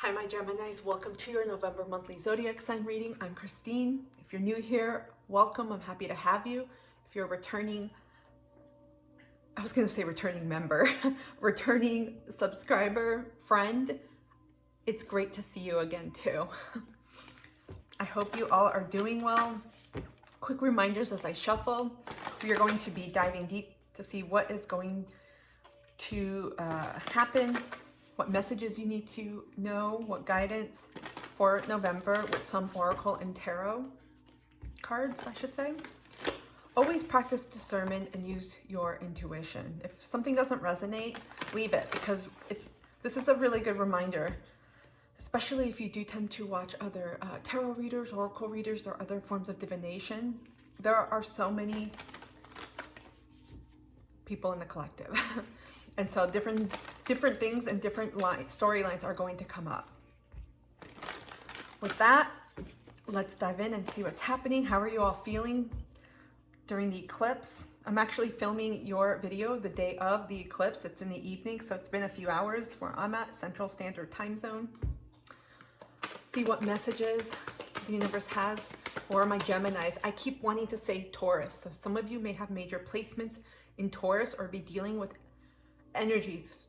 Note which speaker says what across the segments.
Speaker 1: Hi, my Geminis. Welcome to your November monthly zodiac sign reading. I'm Christine. If you're new here, welcome. I'm happy to have you. If you're a returning, I was going to say returning member, returning subscriber, friend, it's great to see you again too. I hope you all are doing well. Quick reminders as I shuffle. We are going to be diving deep to see what is going to happen, what messages you need to know, what guidance for November with some oracle and tarot cards, I should say. Always practice discernment and use your intuition. If something doesn't resonate, leave it, because this is a really good reminder, especially if you do tend to watch other tarot readers, oracle readers, or other forms of divination. There are so many people in the collective. And so different things and different storylines are going to come up. With that, let's dive in and see what's happening. How are you all feeling during the eclipse? I'm actually filming your video the day of the eclipse. It's in the evening, so it's been a few hours where I'm at, Central Standard Time Zone. See what messages the universe has for my Geminis. I keep wanting to say Taurus, so some of you may have major placements in Taurus or be dealing with energies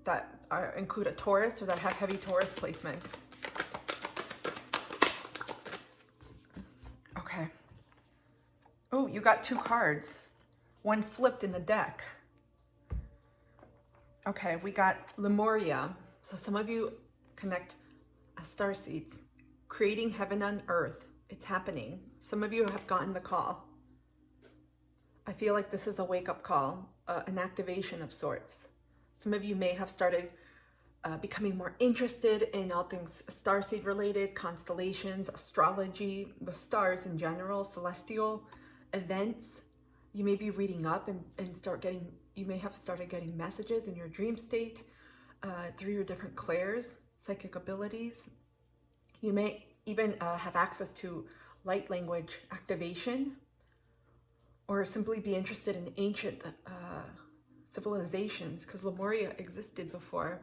Speaker 1: that include a Taurus or that have heavy Taurus placements. Okay. Oh, you got two cards. One flipped in the deck. Okay, we got Lemuria. So some of you connect as starseeds. Creating heaven on earth. It's happening. Some of you have gotten the call. I feel like this is a wake-up call, an activation of sorts. Some of you may have started becoming more interested in all things starseed related, constellations, astrology, the stars in general, celestial events. You may be reading up and you may have started getting messages in your dream state through your different clairs, psychic abilities. You may even have access to light language activation, or simply be interested in ancient civilizations, because Lemuria existed before.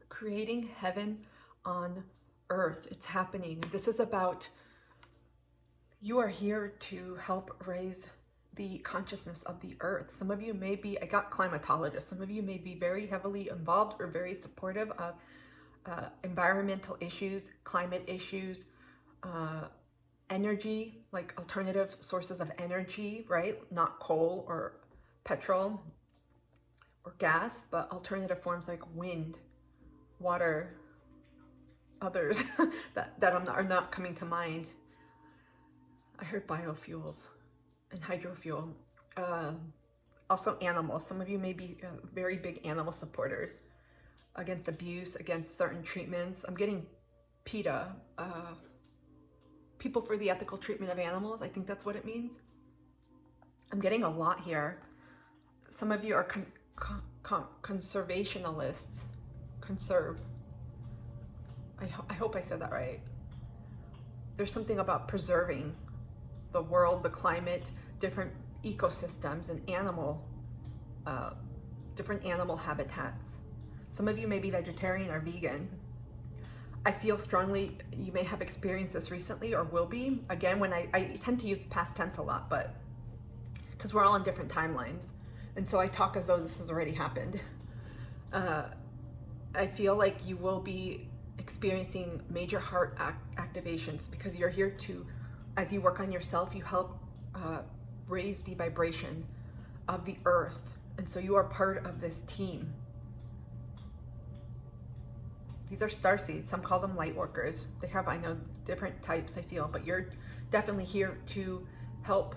Speaker 1: Creating heaven on earth. It's happening. This is about, you are here to help raise the consciousness of the earth. Some of you may be, I got climatologists, some of you may be very heavily involved or very supportive of environmental issues, climate issues, energy, like alternative sources of energy, right? Not coal or petrol or gas, but alternative forms like wind, water, others that are not coming to mind. I heard biofuels and hydrofuel. Also animals. Some of you may be very big animal supporters against abuse, against certain treatments. I'm getting PETA, people for the ethical treatment of animals. I think that's what it means. I'm getting a lot here. Some of you are conservationalists. Conserve. I hope I said that right. There's something about preserving the world, the climate, different ecosystems, and different animal habitats. Some of you may be vegetarian or vegan. I feel strongly you may have experienced this recently or will be. Again, when I tend to use past tense a lot, but because we're all on different timelines. And so I talk as though this has already happened. I feel like you will be experiencing major heart activations, because you're here to, as you work on yourself, you help raise the vibration of the earth. And so you are part of this team. These are starseeds. Some call them light workers. They have, I know, different types, I feel, but you're definitely here to help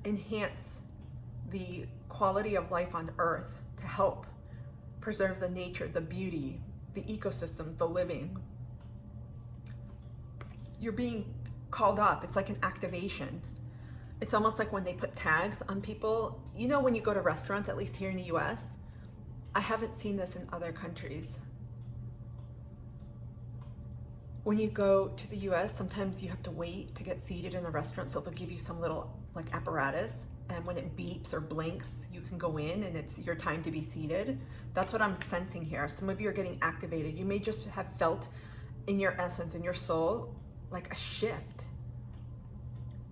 Speaker 1: enhance the quality of life on earth, to help preserve the nature, the beauty, the ecosystem, the living. You're being called up. It's like an activation. It's almost like when they put tags on people. You know, when you go to restaurants, at least here in the US, I haven't seen this in other countries. When you go to the US, sometimes you have to wait to get seated in a restaurant, so they'll give you some little like apparatus, and when it beeps or blinks, you can go in and it's your time to be seated. That's what I'm sensing here. Some of you are getting activated. You may just have felt in your essence, in your soul, like a shift,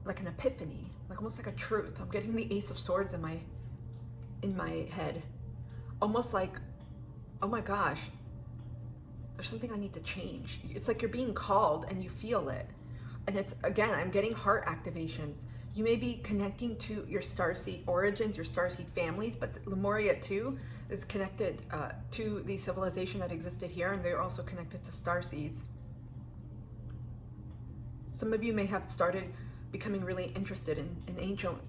Speaker 1: like an epiphany, like almost like a truth. I'm getting the Ace of Swords in my head. Almost like, oh my gosh, there's something I need to change. It's like you're being called and you feel it. And it's, again, I'm getting heart activations. You may be connecting to your starseed origins, your starseed families, but Lemuria too is connected to the civilization that existed here, and they're also connected to starseeds. Some of you may have started becoming really interested in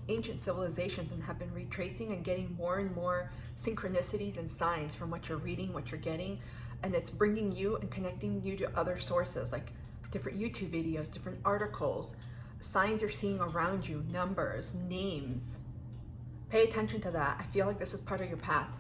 Speaker 1: ancient civilizations and have been retracing and getting more and more synchronicities and signs from what you're reading, what you're getting, and it's bringing you and connecting you to other sources, like different YouTube videos, different articles, signs you're seeing around you, numbers, names. Pay attention to that. I feel like this is part of your path.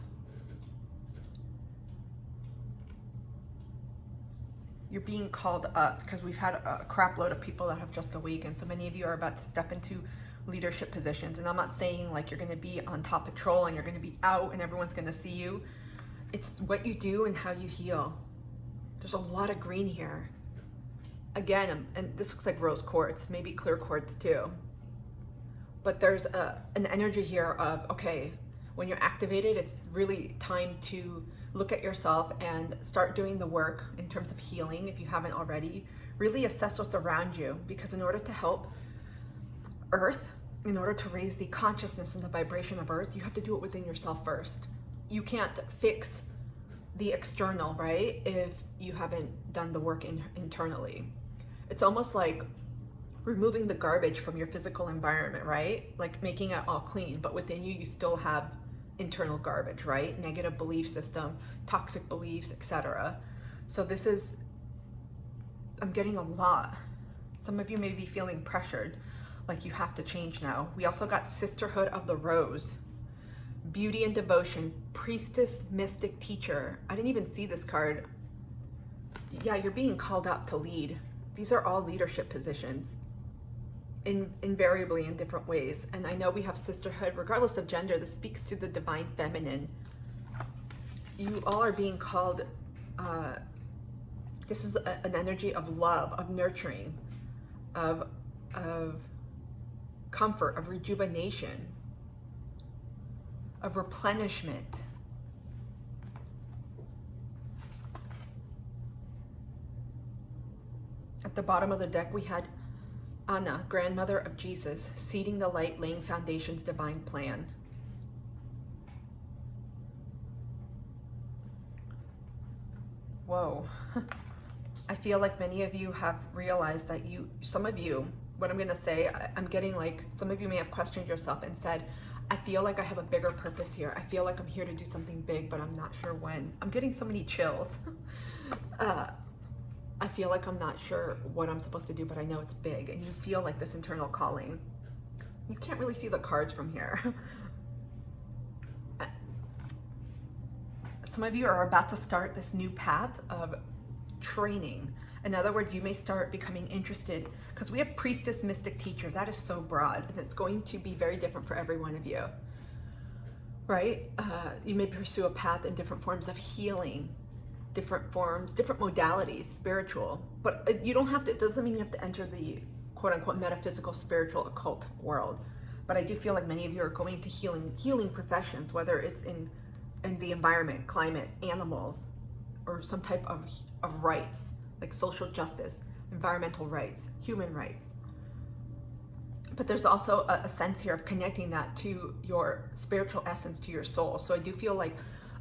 Speaker 1: You're being called up because we've had a crap load of people that have just awakened. So many of you are about to step into leadership positions. And I'm not saying like you're going to be on top patrol and you're going to be out and everyone's going to see you. It's what you do and how you heal. There's a lot of green here. Again, and this looks like rose quartz, maybe clear quartz too. But there's an energy here of, okay, when you're activated, it's really time to look at yourself and start doing the work in terms of healing if you haven't already. Really assess what's around you, because in order to help Earth, in order to raise the consciousness and the vibration of Earth, you have to do it within yourself first. You can't fix the external, right, if you haven't done the work internally. It's almost like removing the garbage from your physical environment, right? Like making it all clean, but within you, you still have internal garbage, right? Negative belief system, toxic beliefs, etc. So this is, I'm getting a lot. Some of you may be feeling pressured, like you have to change now. We also got Sisterhood of the Rose, Beauty and Devotion, Priestess, Mystic, Teacher. I didn't even see this card. Yeah, you're being called up to lead. These are all leadership positions, invariably in different ways. And I know we have sisterhood, regardless of gender. This speaks to the divine feminine. You all are being called, this is an energy of love, of nurturing, of comfort, of rejuvenation, of replenishment. At the bottom of the deck, we had Anna, grandmother of Jesus, seeding the light, laying foundations, divine plan. Whoa. I feel like many of you have realized that some of you, what I'm going to say, I'm getting like, some of you may have questioned yourself and said, I feel like I have a bigger purpose here. I feel like I'm here to do something big, but I'm not sure when. I'm getting so many chills. I feel like I'm not sure what I'm supposed to do, but I know it's big, and you feel like this internal calling. You can't really see the cards from here. Some of you are about to start this new path of training. In other words, you may start becoming interested, because we have Priestess, Mystic, Teacher. That is so broad, and it's going to be very different for every one of you, right? You may pursue a path in different forms of healing, different forms, different modalities, spiritual, but you don't have to, it doesn't mean you have to enter the quote unquote metaphysical, spiritual, occult world. But I do feel like many of you are going to healing professions, whether it's in the environment, climate, animals, or some type of rights, like social justice, environmental rights, human rights. But there's also a sense here of connecting that to your spiritual essence, to your soul. So I do feel like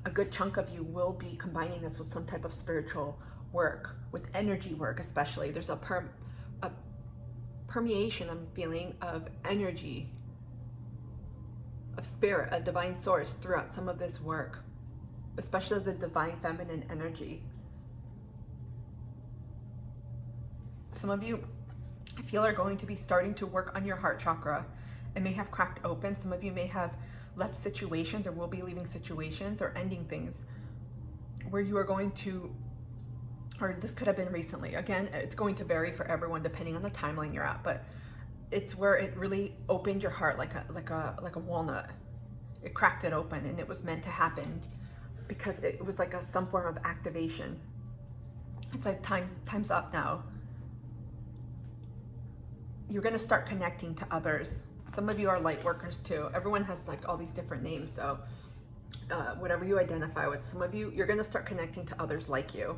Speaker 1: a good chunk of you will be combining this with some type of spiritual work, with energy work especially. There's a permeation, I'm feeling, of energy, of spirit, a divine source throughout some of this work, especially the divine feminine energy. Some of you, I feel, are going to be starting to work on your heart chakra. It may have cracked open. Some of you may have left situations or will be leaving situations or ending things where you are going to, or this could have been recently. Again, it's going to vary for everyone depending on the timeline you're at, but it's where it really opened your heart like a walnut. It cracked it open, and it was meant to happen because it was like some form of activation. It's like time's up now. You're going to start connecting to others. Some of you are light workers too. Everyone has like all these different names, so whatever you identify with. Some of you, you're going to start connecting to others like you.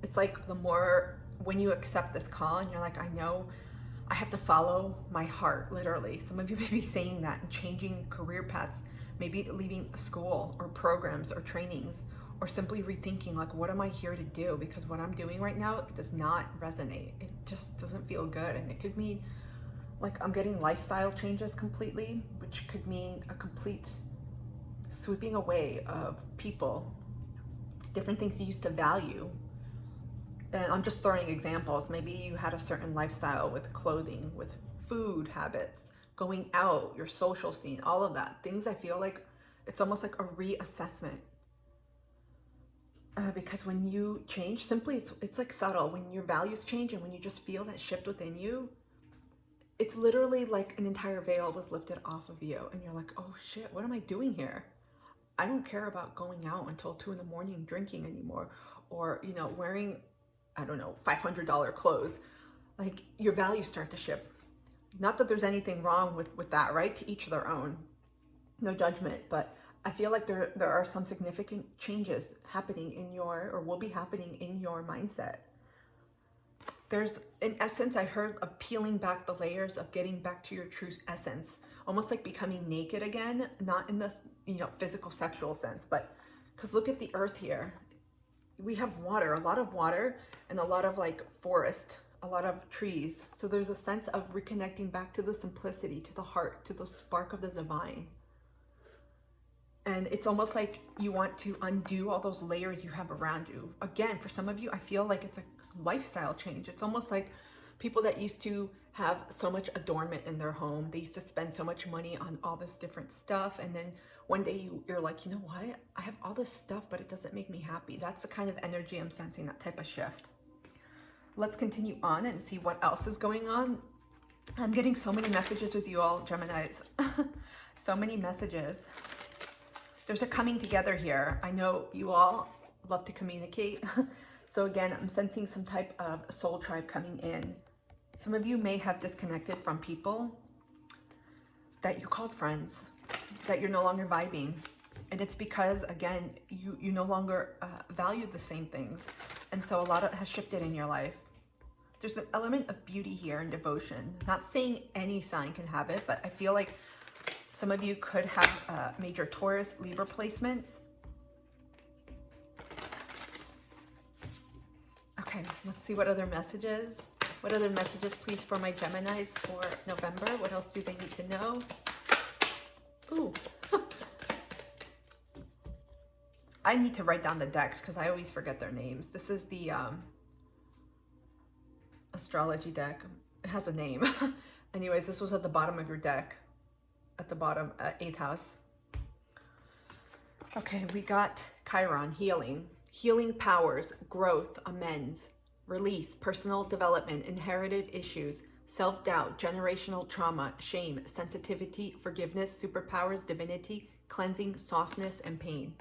Speaker 1: It's like the more, when you accept this call and you're like, I know I have to follow my heart, literally. Some of you may be saying that and changing career paths, maybe leaving school or programs or trainings, or simply rethinking like, what am I here to do? Because what I'm doing right now does not resonate. It just doesn't feel good. And it could mean like I'm getting lifestyle changes completely, which could mean a complete sweeping away of people, different things you used to value. And I'm just throwing examples. Maybe you had a certain lifestyle with clothing, with food habits, going out, your social scene, all of that. Things I feel like it's almost like a reassessment. Because when you change, simply it's like subtle. When your values change and when you just feel that shift within you, it's literally like an entire veil was lifted off of you. And you're like, oh shit, what am I doing here? I don't care about going out until 2 a.m. drinking anymore. Or, you know, wearing, I don't know, $500 clothes. Like your values start to shift. Not that there's anything wrong with that, right? To each their own. No judgment, but I feel like there are some significant changes happening in your, or will be happening in your mindset. There's, in essence, I heard of peeling back the layers, of getting back to your true essence, almost like becoming naked again, not in this, you know, physical sexual sense, but because look at the earth here. We have water, a lot of water, and a lot of like forest, a lot of trees. So there's a sense of reconnecting back to the simplicity, to the heart, to the spark of the divine. And it's almost like you want to undo all those layers you have around you. Again, for some of you, I feel like it's a lifestyle change. It's almost like people that used to have so much adornment in their home. They used to spend so much money on all this different stuff. And then one day you're like, you know what? I have all this stuff, but it doesn't make me happy. That's the kind of energy I'm sensing, that type of shift. Let's continue on and see what else is going on. I'm getting so many messages with you all, Geminis. So many messages. There's a coming together here. I know you all love to communicate. So again, I'm sensing some type of soul tribe coming in. Some of you may have disconnected from people that you called friends, that you're no longer vibing. And it's because, again, you no longer value the same things. And so a lot has shifted in your life. There's an element of beauty here and devotion. Not saying any sign can have it, but I feel like some of you could have major Taurus, Libra placements. Okay, let's see what other messages. What other messages, please, for my Geminis for November? What else do they need to know? Ooh. I need to write down the decks because I always forget their names. This is the astrology deck. It has a name. Anyways, this was at the bottom of your deck. At the bottom, 8th house. Okay, we got Chiron, healing. Healing powers, growth, amends, release, personal development, inherited issues, self-doubt, generational trauma, shame, sensitivity, forgiveness, superpowers, divinity, cleansing, softness, and pain.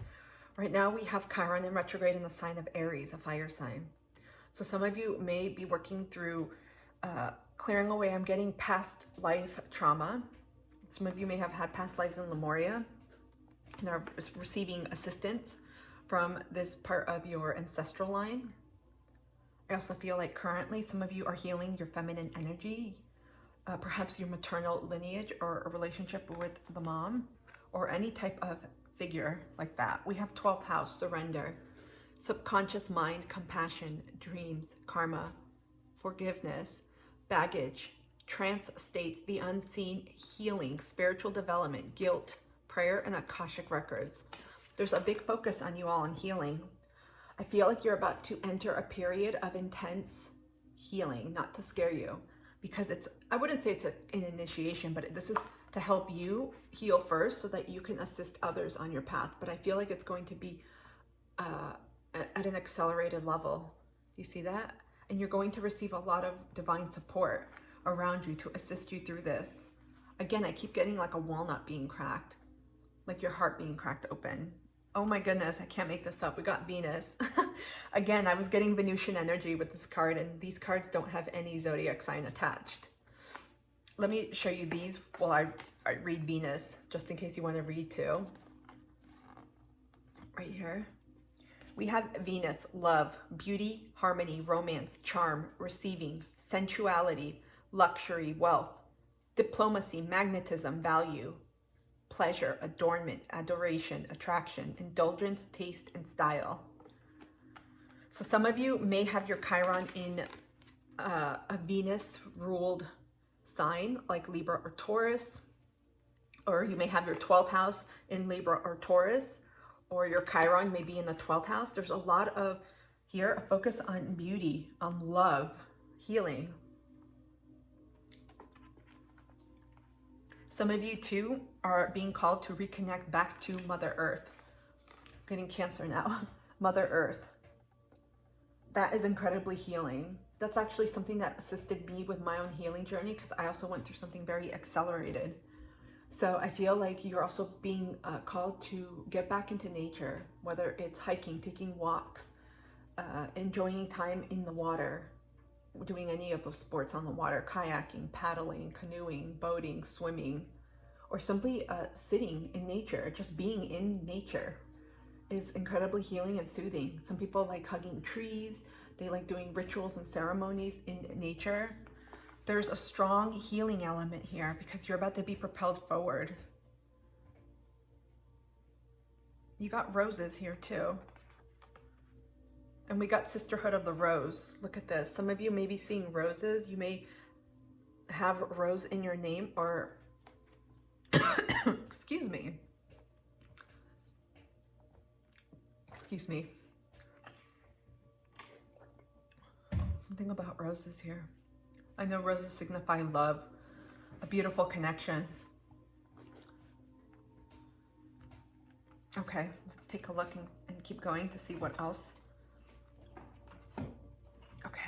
Speaker 1: Right now we have Chiron in retrograde in the sign of Aries, a fire sign. So some of you may be working through clearing away. I'm getting past life trauma. Some of you may have had past lives in Lemuria and are receiving assistance from this part of your ancestral line. I also feel like currently some of you are healing your feminine energy, perhaps your maternal lineage or a relationship with the mom or any type of figure like that. We have 12th house, surrender, subconscious mind, compassion, dreams, karma, forgiveness, baggage, trance states, the unseen, healing, spiritual development, guilt, prayer, and Akashic records. There's a big focus on you all on healing. I feel like you're about to enter a period of intense healing, not to scare you, because it's, I wouldn't say it's an initiation, but this is to help you heal first so that you can assist others on your path. But I feel like it's going to be at an accelerated level. You see that? And you're going to receive a lot of divine support around you to assist you through this. Again, I keep getting like a walnut being cracked, like your heart being cracked open. Oh my goodness, I can't make this up. We got Venus. Again, I was getting Venusian energy with this card, and these cards don't have any zodiac sign attached. Let me show you these while I read Venus, just in case you want to read too. Right here. We have Venus, love, beauty, harmony, romance, charm, receiving, sensuality, luxury, wealth, diplomacy, magnetism, value, pleasure, adornment, adoration, attraction, indulgence, taste, and style. So some of you may have your Chiron in a Venus-ruled sign like Libra or Taurus, or you may have your 12th house in Libra or Taurus, or your Chiron may be in the 12th house. There's a lot of here, a focus on beauty, on love, healing. Some of you too are being called to reconnect back to Mother Earth. I'm getting Cancer now. Mother Earth. That is incredibly healing. That's actually something that assisted me with my own healing journey, because I also went through something very accelerated. So I feel like you're also being called to get back into nature, whether it's hiking, taking walks, enjoying time in the water, doing any of those sports on the water, kayaking, paddling, canoeing, boating, swimming, or simply sitting in nature. Just being in nature is incredibly healing and soothing. Some people like hugging trees. They like doing rituals and ceremonies in nature. There's a strong healing element here because you're about to be propelled forward. You got roses here too. And we got Sisterhood of the Rose. Look at this. Some of you may be seeing roses. You may have rose in your name, or excuse me. Excuse me. Something about roses here. I know roses signify love, a beautiful connection. Okay, let's take a look and keep going to see what else. Okay.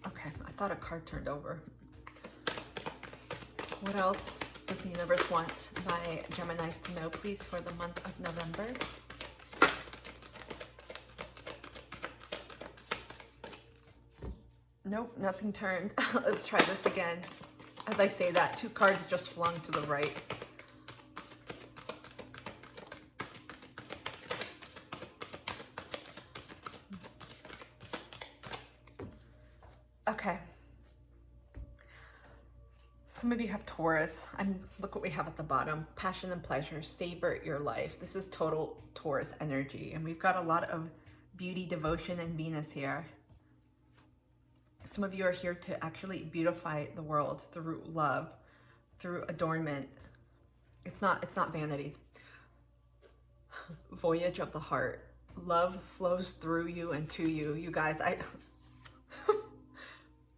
Speaker 1: Okay, I thought a card turned over. What else does the universe want my Geminis to know, please, for the month of November? Nope, nothing turned. Let's try this again. As I say that, 2 cards just flung to the right. Okay. Some of you have Taurus, and look what we have at the bottom. Passion and pleasure, savor your life. This is total Taurus energy, and we've got a lot of beauty, devotion, and Venus here. Some of you are here to actually beautify the world through love, through adornment. It's not vanity. Voyage of the heart. Love flows through you and to you. You guys,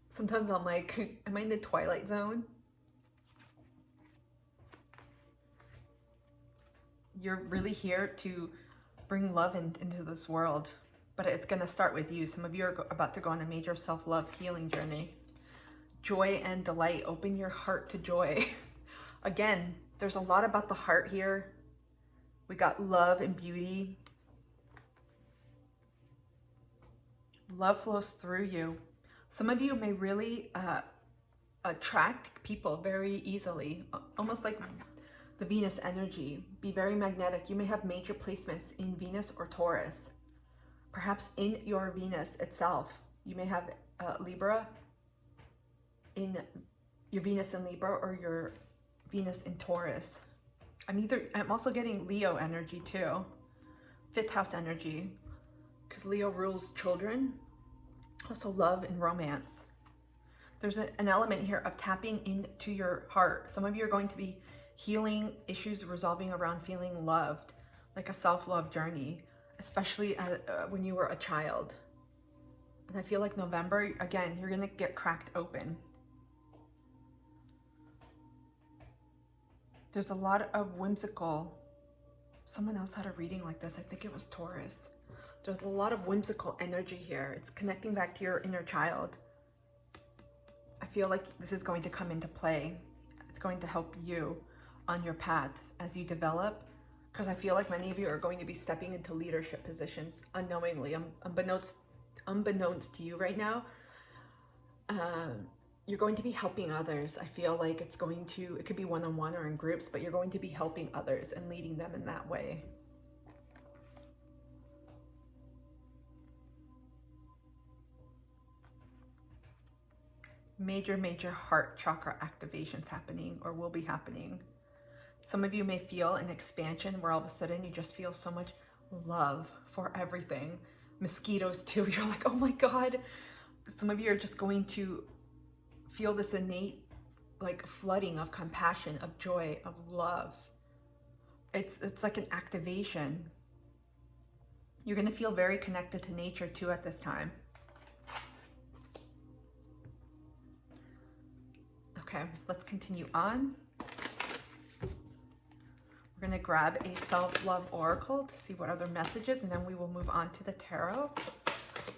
Speaker 1: sometimes I'm like, am I in the Twilight Zone? You're really here to bring love into this world, but it's going to start with you. Some of you are about to go on a major self-love healing journey. Joy and delight. Open your heart to joy. Again, there's a lot about the heart here. We got love and beauty. Love flows through you. Some of you may really attract people very easily, almost like the Venus energy. Be very magnetic. You may have major placements in Venus or Taurus. Perhaps in your Venus itself, you may have Libra in your Venus in Libra or your Venus in Taurus. I'm also getting Leo energy too. 5th house energy, because Leo rules children, also love and romance. There's an element here of tapping into your heart. Some of you are going to be healing issues resolving around feeling loved, like a self-love journey, especially when you were a child. And I feel like November, again, you're gonna get cracked open. There's a lot of whimsical, someone else had a reading like this, I think it was Taurus. There's a lot of whimsical energy here. It's connecting back to your inner child. I feel like this is going to come into play. It's going to help you on your path as you develop, because I feel like many of you are going to be stepping into leadership positions unknowingly, unbeknownst to you right now. You're going to be helping others. I feel like it could be one-on-one or in groups, but you're going to be helping others and leading them in that way. Major heart chakra activations happening or will be happening. Some of you may feel an expansion where all of a sudden you just feel so much love for everything. Mosquitoes too, you're like, oh my God. Some of you are just going to feel this innate like flooding of compassion, of joy, of love. It's like an activation. You're gonna feel very connected to nature too at this time. Okay, let's continue on. We're going to grab a self-love oracle to see what other messages, and then we will move on to the tarot.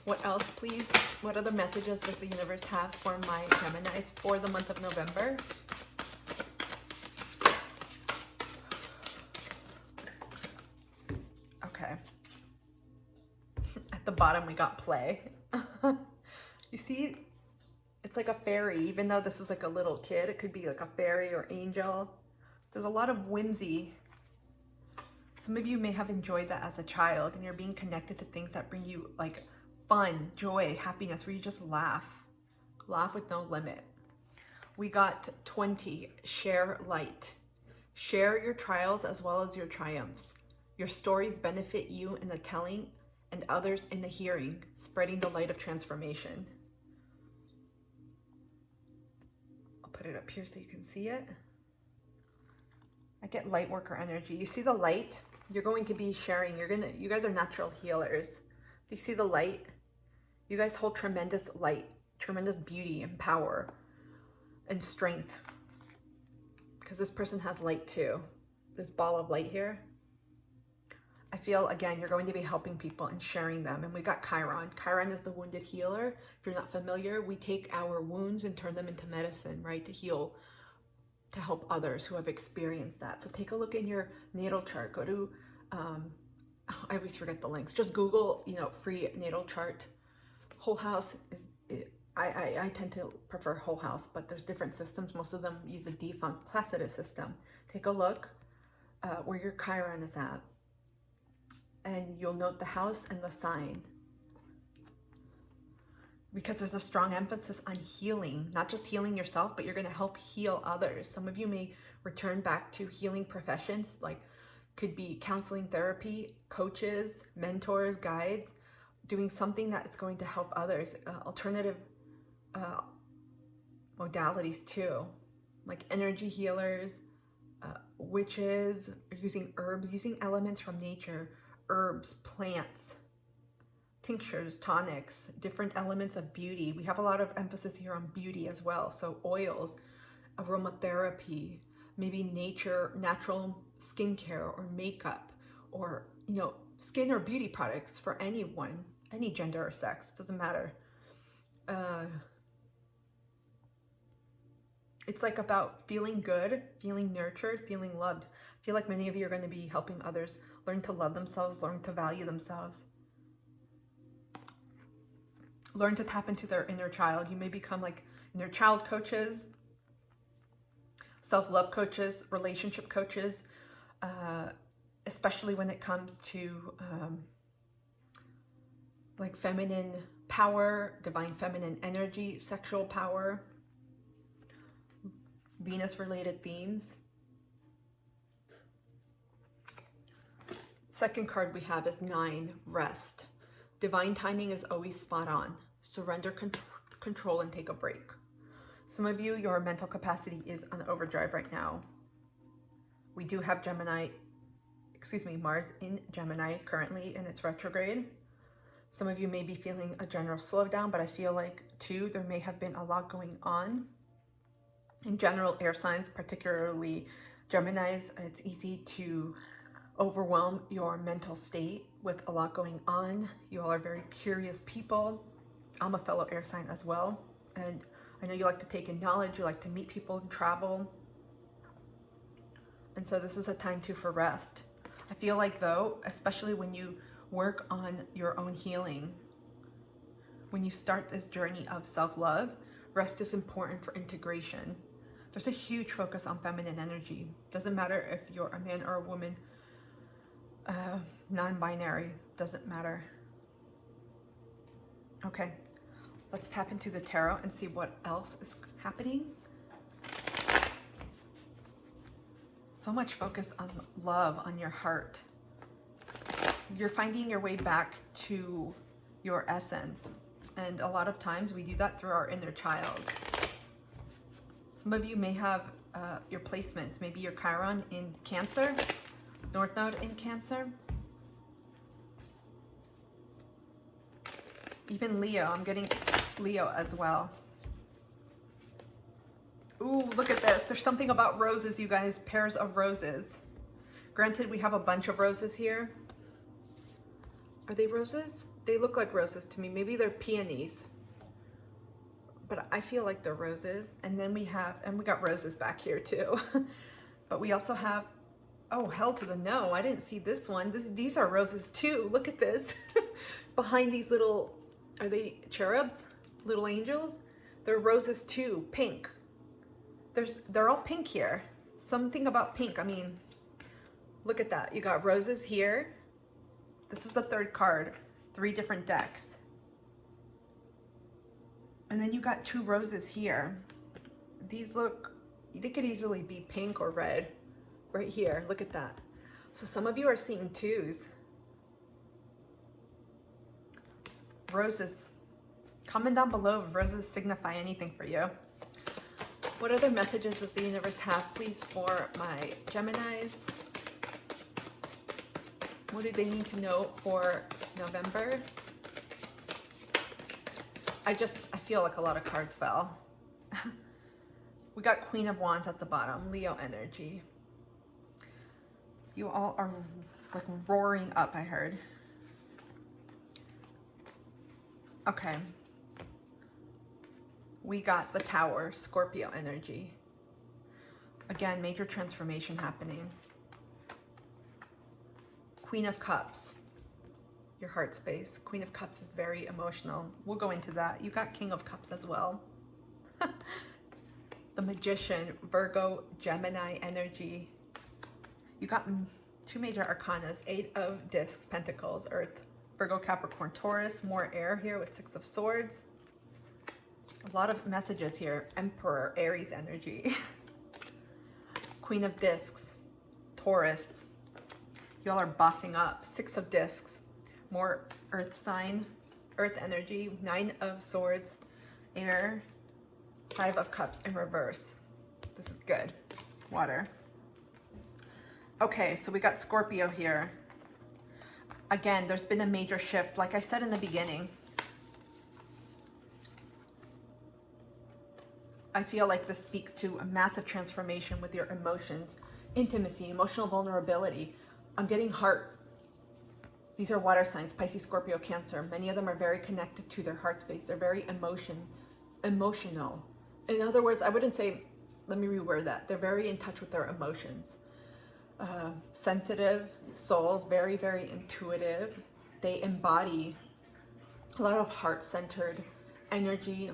Speaker 1: What else, please? What other messages does the universe have for my Geminis for the month of November? Okay. At the bottom, we got play. You see, it's like a fairy, even though this is like a little kid, it could be like a fairy or angel. There's a lot of whimsy. Some of you may have enjoyed that as a child, and you're being connected to things that bring you like fun, joy, happiness, where you just laugh with no limit. We got 20, share light. Share your trials as well as your triumphs. Your stories benefit you in the telling and others in the hearing, spreading the light of transformation. Put it up here so you can see it. I get light worker energy. You see the light? You're going to be sharing. You guys are natural healers. You see the light? You guys hold tremendous light, tremendous beauty and power and strength. Because this person has light too. This ball of light here. I feel, again, you're going to be helping people and sharing them. And we got Chiron. Chiron is the wounded healer. If you're not familiar, we take our wounds and turn them into medicine, right? To heal, to help others who have experienced that. So take a look in your natal chart. Go to, I always forget the links. Just Google, free natal chart. Whole house is, I tend to prefer whole house, but there's different systems. Most of them use the defunct Placidus system. Take a look where your Chiron is at. And you'll note the house and the sign. Because there's a strong emphasis on healing, not just healing yourself, but you're going to help heal others. Some of you may return back to healing professions, like could be counseling, therapy, coaches, mentors, guides, doing something that's going to help others. Alternative modalities too, like energy healers, witches, using herbs, using elements from nature, herbs, plants, tinctures, tonics, different elements of beauty. We have a lot of emphasis here on beauty as well. So oils, aromatherapy, maybe natural skincare or makeup, or, skin or beauty products for anyone, any gender or sex, doesn't matter. It's like about feeling good, feeling nurtured, feeling loved. I feel like many of you are going to be helping others learn to love themselves, learn to value themselves. Learn to tap into their inner child. You may become like inner child coaches, self-love coaches, relationship coaches, especially when it comes to like feminine power, divine feminine energy, sexual power, Venus-related themes. Second card we have is 9, rest. Divine timing is always spot on. Surrender control and take a break. Some of you, your mental capacity is on overdrive right now. We do have Mars in Gemini currently in its retrograde. Some of you may be feeling a general slowdown, but I feel like too, there may have been a lot going on. In general, air signs, particularly Geminis, it's easy to overwhelm your mental state with a lot going on. You all are very curious people. I'm a fellow air sign as well. And I know you like to take in knowledge, you like to meet people and travel. And so this is a time too for rest. I feel like though, especially when you work on your own healing, when you start this journey of self-love, rest is important for integration. There's a huge focus on feminine energy. Doesn't matter if you're a man or a woman, non-binary, doesn't matter. Okay, let's tap into the tarot and see what else is happening. So much focus on love, on your heart. You're finding your way back to your essence. And a lot of times we do that through our inner child. Some of you may have your placements, maybe your Chiron in Cancer, North Node in Cancer. Even Leo, I'm getting Leo as well. Ooh, look at this. There's something about roses, you guys, pairs of roses. Granted, we have a bunch of roses here. Are they roses? They look like roses to me. Maybe they're peonies. But I feel like they're roses. And then we got roses back here too. But we also have, oh, hell to the no. I didn't see this one. These are roses too. Look at this. Behind these little, are they cherubs? Little angels? They're roses too, pink. They're all pink here. Something about pink. I mean, look at that. You got roses here. This is the third card. 3 different decks. And then you got 2 roses here. These look, they could easily be pink or red. Right here, look at that. So some of you are seeing 2s. Roses. Comment down below if roses signify anything for you. What other messages does the universe have, please, for my Geminis? What do they need to know for November? I feel like a lot of cards fell. We got Queen of Wands at the bottom, Leo energy. You all are like roaring up, I heard. Okay. We got the Tower, Scorpio energy. Again, major transformation happening. Queen of Cups, your heart space. Queen of Cups is very emotional. We'll go into that. You got King of Cups as well. The Magician, Virgo, Gemini energy. You got 2 major arcanas, 8 of Discs, Pentacles, Earth, Virgo, Capricorn, Taurus, more air here with 6 of Swords. A lot of messages here. Emperor, Aries energy. Queen of Discs, Taurus. Y'all are bossing up. 6 of Discs, more earth sign, earth energy. 9 of Swords, air. 5 of Cups in reverse. This is good. Water. Okay, so we got Scorpio here. Again, there's been a major shift, like I said in the beginning. I feel like this speaks to a massive transformation with your emotions, intimacy, emotional vulnerability. I'm getting heart. These are water signs, Pisces, Scorpio, Cancer. Many of them are very connected to their heart space. They're very emotional. In other words, I wouldn't say, let me reword that. They're very in touch with their emotions. Sensitive souls, very, very intuitive. They embody a lot of heart-centered energy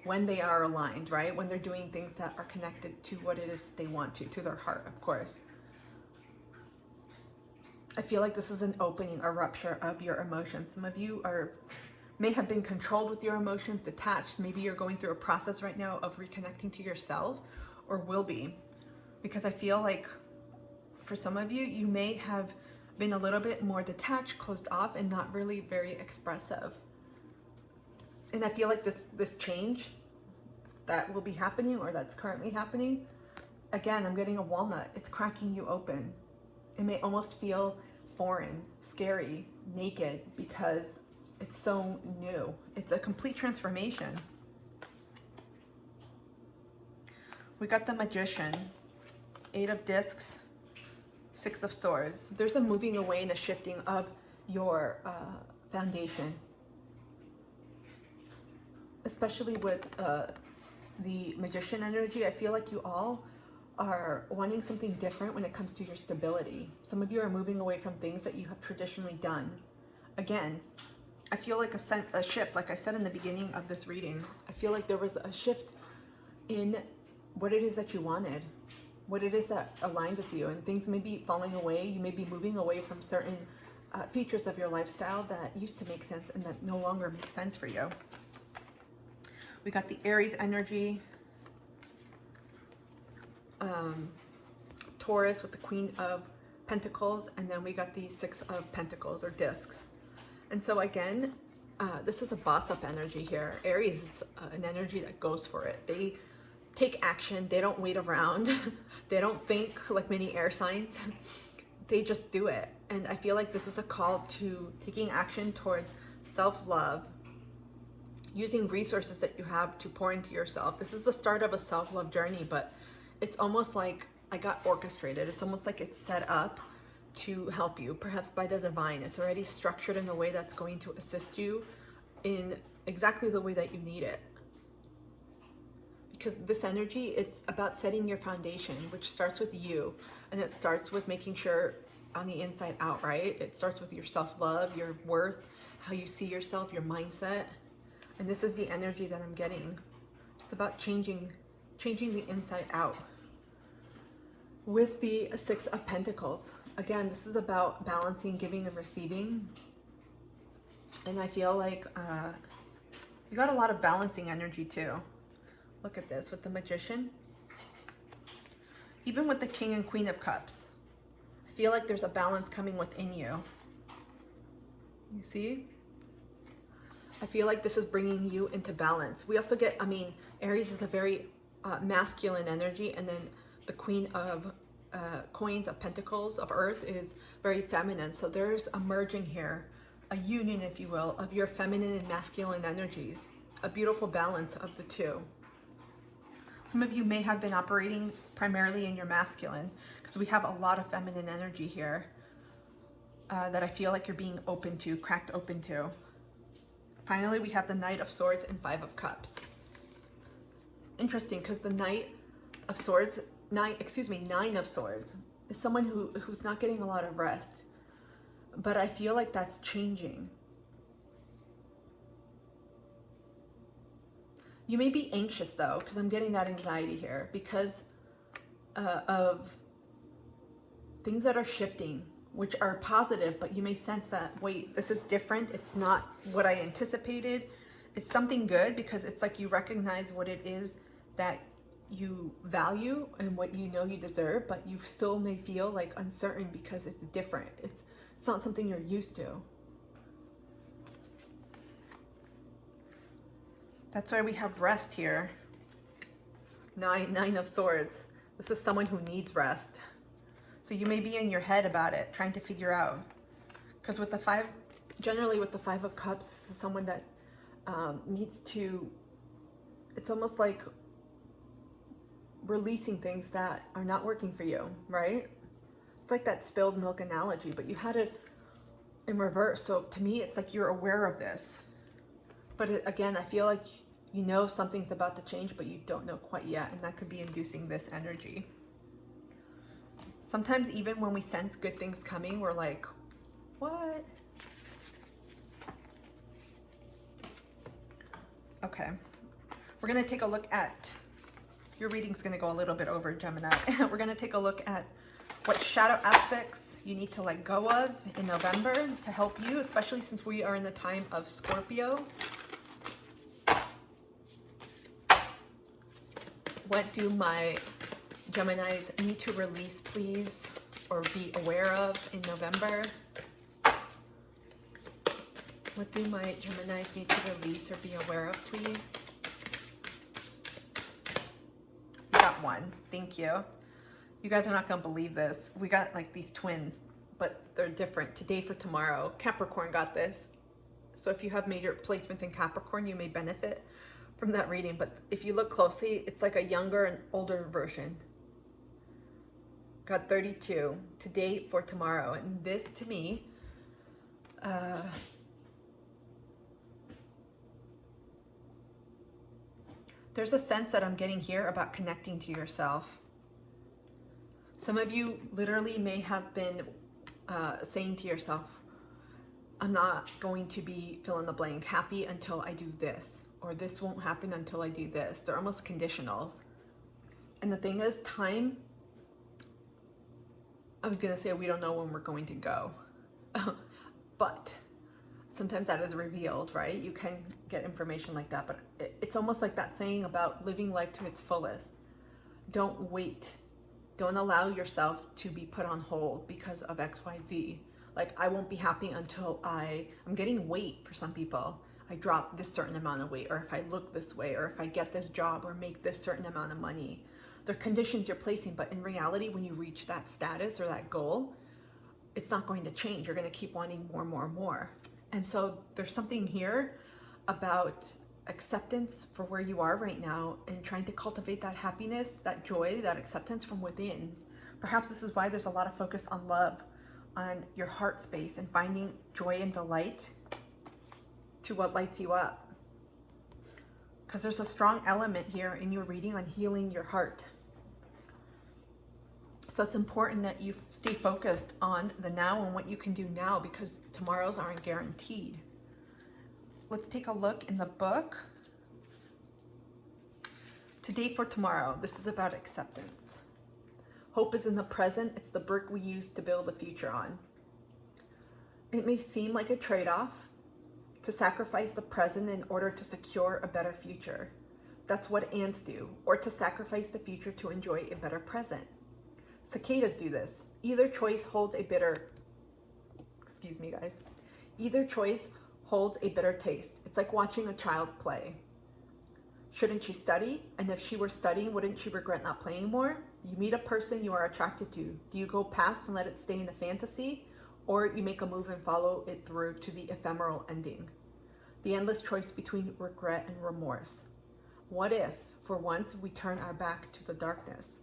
Speaker 1: when they are aligned, right? When they're doing things that are connected to what it is they want to their heart, of course. I feel like this is an opening, a rupture of your emotions. Some of you may have been controlled with your emotions, detached. Maybe you're going through a process right now of reconnecting to yourself, or will be. Because I feel like for some of you, you may have been a little bit more detached, closed off, and not really very expressive. And I feel like this change that will be happening, or that's currently happening, again, I'm getting a walnut. It's cracking you open. It may almost feel foreign, scary, naked, because it's so new. It's a complete transformation. We got the Magician, 8 of Discs, 6 of Swords. There's a moving away and a shifting of your foundation. Especially with the Magician energy, I feel like you all are wanting something different when it comes to your stability. Some of you are moving away from things that you have traditionally done. Again, I feel like a shift, like I said in the beginning of this reading. I feel like there was a shift in what it is that you wanted, what it is that aligned with you, and things may be falling away. You may be moving away from certain features of your lifestyle that used to make sense and that no longer make sense for you. We got the Aries energy, Taurus with the Queen of Pentacles, and then we got the 6 of Pentacles or Discs. And so again, this is a boss-up energy here. Aries is an energy that goes for it. They take action. They don't wait around. They don't think like many air signs. They just do it. And I feel like this is a call to taking action towards self-love, using resources that you have to pour into yourself. This is the start of a self-love journey, but it's almost like I got orchestrated. It's almost like it's set up to help you, perhaps by the divine. It's already structured in a way that's going to assist you in exactly the way that you need it. Because this energy, it's about setting your foundation, which starts with you. And it starts with making sure on the inside out, right? It starts with your self-love, your worth, how you see yourself, your mindset. And this is the energy that I'm getting. It's about changing the inside out. With the 6 of Pentacles, again, this is about balancing giving and receiving. And I feel like you got a lot of balancing energy too. Look at this with the Magician. Even with the King and Queen of Cups, I feel like there's a balance coming within you. You see? I feel like this is bringing you into balance. We also get, Aries is a very masculine energy, and then the Queen of Coins of Pentacles of Earth is very feminine. So there's a merging here, a union, if you will, of your feminine and masculine energies, a beautiful balance of the two. Some of you may have been operating primarily in your masculine, because we have a lot of feminine energy here that I feel like you're being open to, cracked open to. Finally, we have the Knight of Swords and 5 of Cups. Interesting, because the Nine of Swords is someone who's not getting a lot of rest. But I feel like that's changing. You may be anxious though, because I'm getting that anxiety here, because of things that are shifting, which are positive, but you may sense that, wait, this is different. It's not what I anticipated. It's something good, because it's like you recognize what it is that you value and what you know you deserve, but you still may feel like uncertain because it's different. It's not something you're used to. That's why we have rest here. Nine of Swords. This is someone who needs rest. So you may be in your head about it, trying to figure out. Because with the 5, generally with the 5 of Cups, this is someone that needs to, it's almost like releasing things that are not working for you, right? It's like that spilled milk analogy, but you had it in reverse. So to me, it's like you're aware of this. But again, I feel like you know something's about to change, but you don't know quite yet. And that could be inducing this energy. Sometimes even when we sense good things coming, we're like, what? Okay. We're going to take a look at, your reading's going to go a little bit over, Gemini. We're going to take a look at what shadow aspects you need to let go of in November to help you, especially since we are in the time of Scorpio. What do my Geminis need to release, please, or be aware of in November? What do my Geminis need to release or be aware of, please? We got 1. Thank you. You guys are not going to believe this. We got like these twins, but they're different. Today for tomorrow. Capricorn got this. So if you have major placements in Capricorn, you may benefit from that reading. But if you look closely, it's like a younger and older version. Got 32. Today for tomorrow. And this to me, there's a sense that I'm getting here about connecting to yourself. Some of you literally may have been saying to yourself, I'm not going to be, fill in the blank, happy until I do this, or this won't happen until I do this. They're almost conditionals. And the thing is, time, I was going to say we don't know when we're going to go, but sometimes that is revealed, right? You can get information like that, but it's almost like that saying about living life to its fullest. Don't wait. Don't allow yourself to be put on hold because of XYZ. Like, I won't be happy until I'm getting weight for some people. I drop this certain amount of weight, or if I look this way, or if I get this job or make this certain amount of money. They're conditions you're placing, but in reality, when you reach that status or that goal, it's not going to change. You're going to keep wanting more, more, more. And so there's something here about acceptance for where you are right now and trying to cultivate that happiness, that joy, that acceptance from within. Perhaps this is why there's a lot of focus on love, on your heart space, and finding joy and delight to what lights you up. Because there's a strong element here in your reading on healing your heart. So it's important that you stay focused on the now and what you can do now, because tomorrows aren't guaranteed. Let's take a look in the book. Today for tomorrow. This is about acceptance. Hope is in the present. It's the brick we use to build the future on. It may seem like a trade-off to sacrifice the present in order to secure a better future. That's what ants do, or to sacrifice the future to enjoy a better present. Cicadas do this. Either choice holds a bitter, excuse me guys, either choice holds a bitter taste. It's like watching a child play. Shouldn't she study? And if she were studying, wouldn't she regret not playing more? You meet a person you are attracted to. Do you go past and let it stay in the fantasy? Or you make a move and follow it through to the ephemeral ending? The endless choice between regret and remorse. What if, for once, we turn our back to the darkness?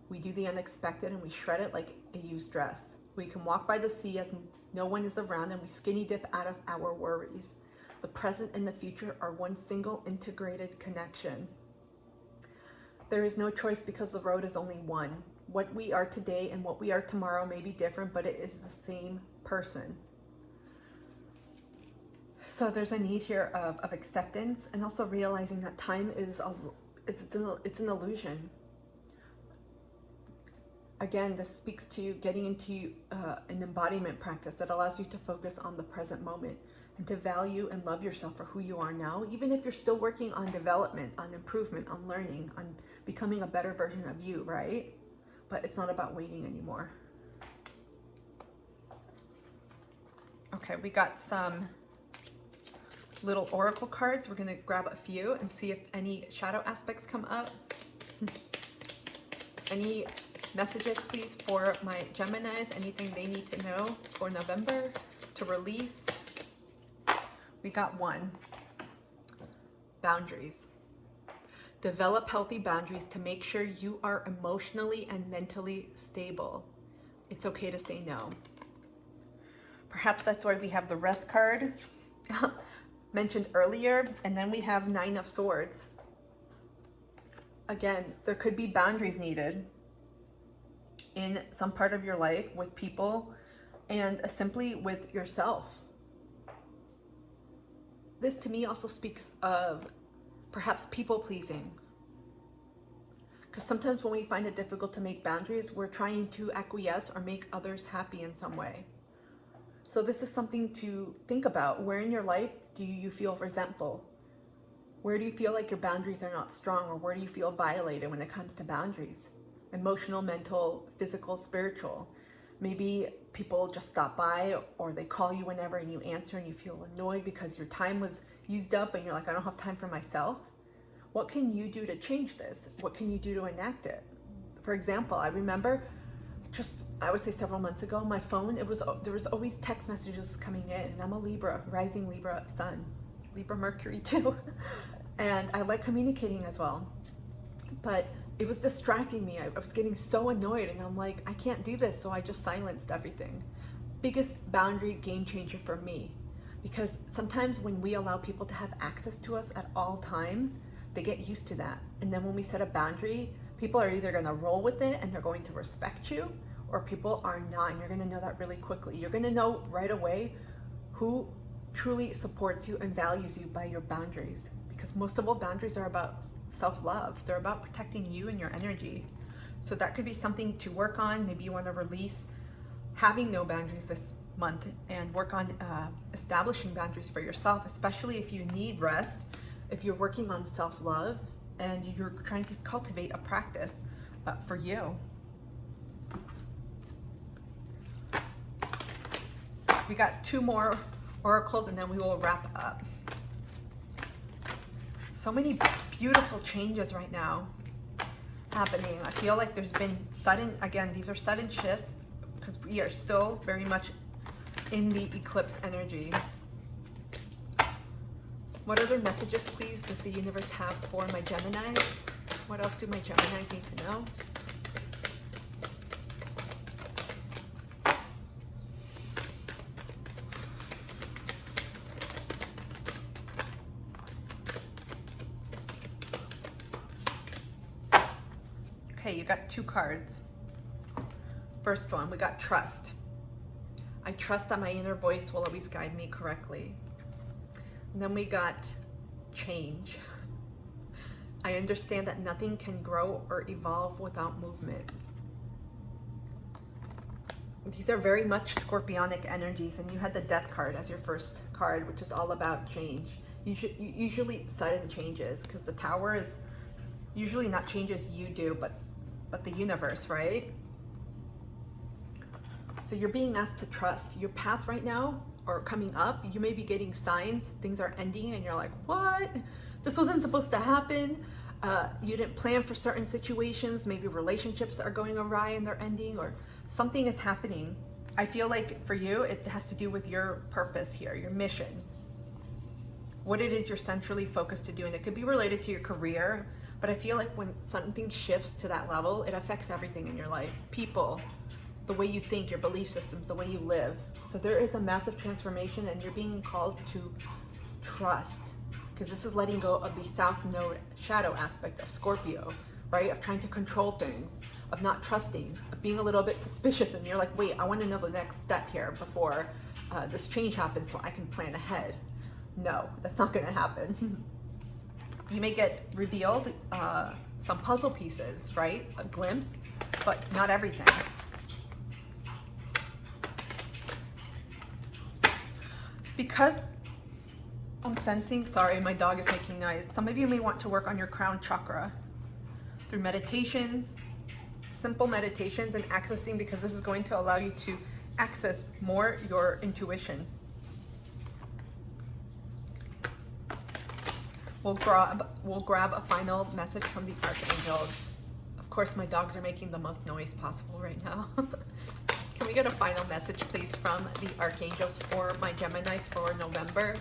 Speaker 1: We do the unexpected and we shred it like a used dress. We can walk by the sea as no one is around, and we skinny dip out of our worries. The present and the future are one single integrated connection. There is no choice because the road is only one. What we are today and what we are tomorrow may be different, but it is the same person. So there's a need here of acceptance, and also realizing that time is it's an illusion. Again, this speaks to getting into an embodiment practice that allows you to focus on the present moment and to value and love yourself for who you are now, even if you're still working on development, on improvement, on learning, on becoming a better version of you, right? But it's not about waiting anymore. Okay, we got some little oracle cards. We're gonna grab a few and see if any shadow aspects come up. Any messages, please, for my Geminis, anything they need to know for November to release. We got one. Boundaries. Develop healthy boundaries to make sure you are emotionally and mentally stable. It's okay to say no. Perhaps that's why we have the rest card mentioned earlier, and then we have 9 of Swords. Again, there could be boundaries needed in some part of your life with people and simply with yourself. This to me also speaks of perhaps people pleasing. Because sometimes when we find it difficult to make boundaries, we're trying to acquiesce or make others happy in some way. So this is something to think about. Where in your life do you feel resentful? Where do you feel like your boundaries are not strong, or where do you feel violated when it comes to boundaries? Emotional, mental, physical, spiritual. Maybe people just stop by, or they call you whenever and you answer and you feel annoyed because your time was used up and you're like, I don't have time for myself. What can you do to change this? What can you do to enact it? For example, I remember just, I would say several months ago, my phone, there was always text messages coming in, and I'm a Libra, rising Libra sun, Libra Mercury too. And I like communicating as well, but it was distracting me. I was getting so annoyed, and I'm like, I can't do this. So I just silenced everything. Biggest boundary game changer for me, because sometimes when we allow people to have access to us at all times, they get used to that. And then when we set a boundary, people are either going to roll with it and they're going to respect you, or people are not. And you're going to know that really quickly. You're going to know right away who truly supports you and values you by your boundaries, because most of all, boundaries are about self-love. They're about protecting you and your energy. So that could be something to work on. Maybe you want to release having no boundaries this month and work on establishing boundaries for yourself, especially if you need rest, if you're working on self-love and you're trying to cultivate a practice for you. We got 2 more oracles and then we will wrap up. So many beautiful changes right now happening. I feel like there's been sudden, again, these are sudden shifts because we are still very much in the eclipse energy. What other messages, please, does the universe have for my Geminis? What else do my Geminis need to know? Okay, you got 2 cards. First one, we got trust. I trust that my inner voice will always guide me correctly. And then we got change. I understand that nothing can grow or evolve without movement. These are very much scorpionic energies, and you had the death card as your first card, which is all about change. Usually sudden changes, because the tower is usually not changes you do, but the universe, right? So you're being asked to trust. Your path right now, or coming up, you may be getting signs, things are ending, and you're like, what? This wasn't supposed to happen. You didn't plan for certain situations. Maybe relationships are going awry and they're ending, or something is happening. I feel like for you, it has to do with your purpose here, your mission. What it is you're centrally focused to do, and it could be related to your career, but I feel like when something shifts to that level, it affects everything in your life. People, the way you think, your belief systems, the way you live. So there is a massive transformation, and you're being called to trust, because this is letting go of the South Node shadow aspect of Scorpio, right? Of trying to control things, of not trusting, of being a little bit suspicious, and you're like, wait, I want to know the next step here before this change happens so I can plan ahead. No, that's not going to happen. You may get revealed some puzzle pieces, right? A glimpse, but not everything. Because I'm sensing, sorry, my dog is making noise. Some of you may want to work on your crown chakra through meditations, simple meditations, and accessing, because this is going to allow you to access more your intuition. We'll grab a final message from the archangels. Of course, my dogs are making the most noise possible right now. Can we get a final message, please, from the archangels for my Geminis for November?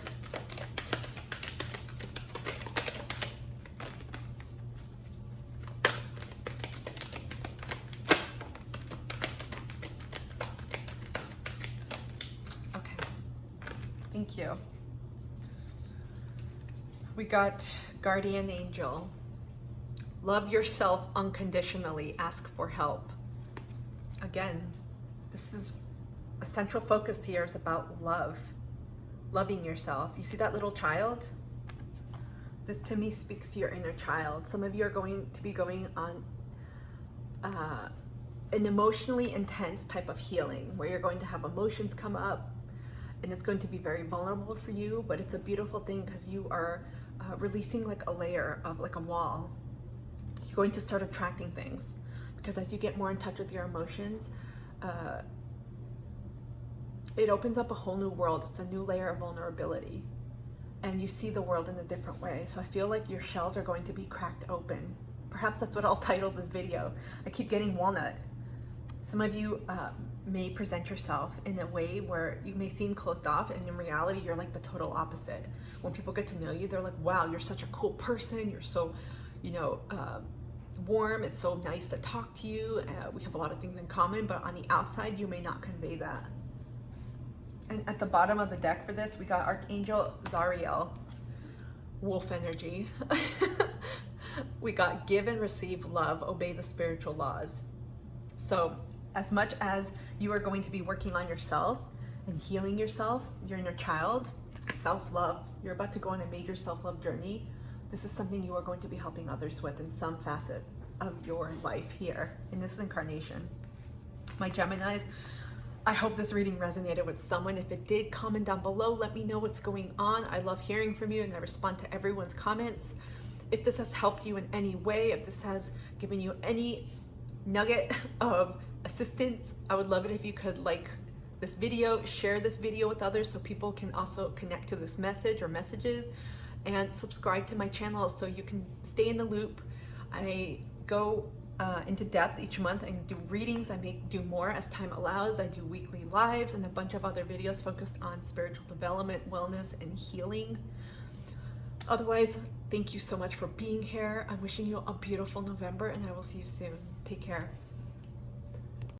Speaker 1: Okay, thank you. We got guardian angel. Love yourself unconditionally. Ask for help. Again, this is a central focus here is about love. Loving yourself. You see that little child? This to me speaks to your inner child. Some of you are going to be going on an emotionally intense type of healing, where you're going to have emotions come up, and it's going to be very vulnerable for you, but it's a beautiful thing because you are releasing like a layer of like a wall. You're going to start attracting things, because as you get more in touch with your emotions, it opens up a whole new world. It's a new layer of vulnerability, and you see the world in a different way. So I feel like your shells are going to be cracked open, Perhaps that's what I'll title this video. I keep getting Walnut. Some of you may present yourself in a way where you may seem closed off, and in reality, you're like the total opposite. When people get to know you, they're like, wow, you're such a cool person. You're so, warm. It's so nice to talk to you. We have a lot of things in common, but on the outside, you may not convey that. And at the bottom of the deck for this, we got Archangel Zariel, wolf energy. We got give and receive love, obey the spiritual laws. So as much as you are going to be working on yourself and healing yourself, your inner child, self-love, you're about to go on a major self-love journey. This is something you are going to be helping others with in some facet of your life here in this incarnation. My Geminis, I hope this reading resonated with someone. If it did, comment down below. Let me know what's going on. I love hearing from you and I respond to everyone's comments. If this has helped you in any way, if this has given you any nugget of assistance, I would love it if you could like this video, share this video with others so people can also connect to this message or messages, and subscribe to my channel so you can stay in the loop. I go into depth each month and do readings. I may do more as time allows. I do weekly lives and a bunch of other videos focused on spiritual development, wellness, and healing. Otherwise, thank you so much for being here. I'm wishing you a beautiful November, and I will see you soon. Take care.